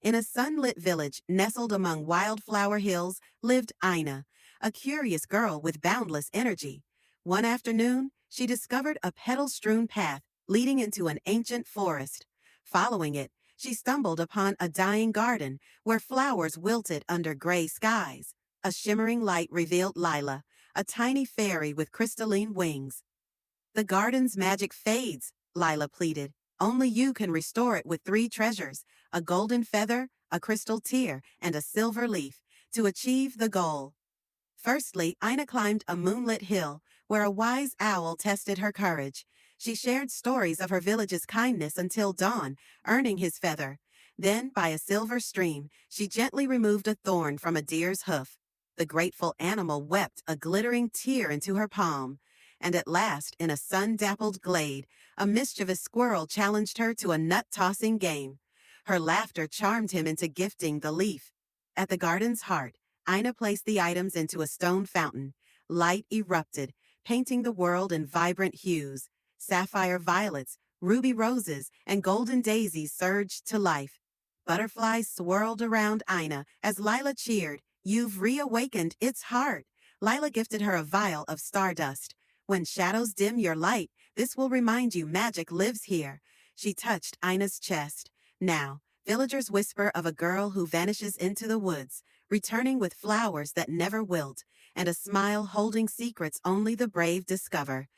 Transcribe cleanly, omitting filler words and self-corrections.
In a sunlit village nestled among wildflower hills lived Aina, a curious girl with boundless energy. One afternoon, she discovered a petal-strewn path leading into an ancient forest. Following it, she stumbled upon a dying garden where flowers wilted under gray skies. A shimmering light revealed Lila, a tiny fairy with crystalline wings. The garden's magic fades, Lila pleaded. Only you can restore it with three treasures: a golden feather, a crystal tear, and a silver leaf, to achieve the goal. Firstly, Ina climbed a moonlit hill where a wise owl tested her courage. She shared stories of her village's kindness until dawn, earning his feather. Then, by a silver stream, she gently removed a thorn from a deer's hoof. The grateful animal wept a glittering tear into her palm. And at last, in a sun-dappled glade, a mischievous squirrel challenged her to a nut-tossing game. Her laughter charmed him into gifting the leaf. At the garden's heart, Ina placed the items into a stone fountain. Light erupted, painting the world in vibrant hues. Sapphire violets, ruby roses, and golden daisies surged to life. Butterflies swirled around Ina as Lila cheered, "You've reawakened its heart." Lila gifted her a vial of stardust. "When shadows dim your light, this will remind you magic lives here." She touched Ina's chest. "Now, villagers whisper of a girl who vanishes into the woods, returning with flowers that never wilt, and a smile holding secrets only the brave discover."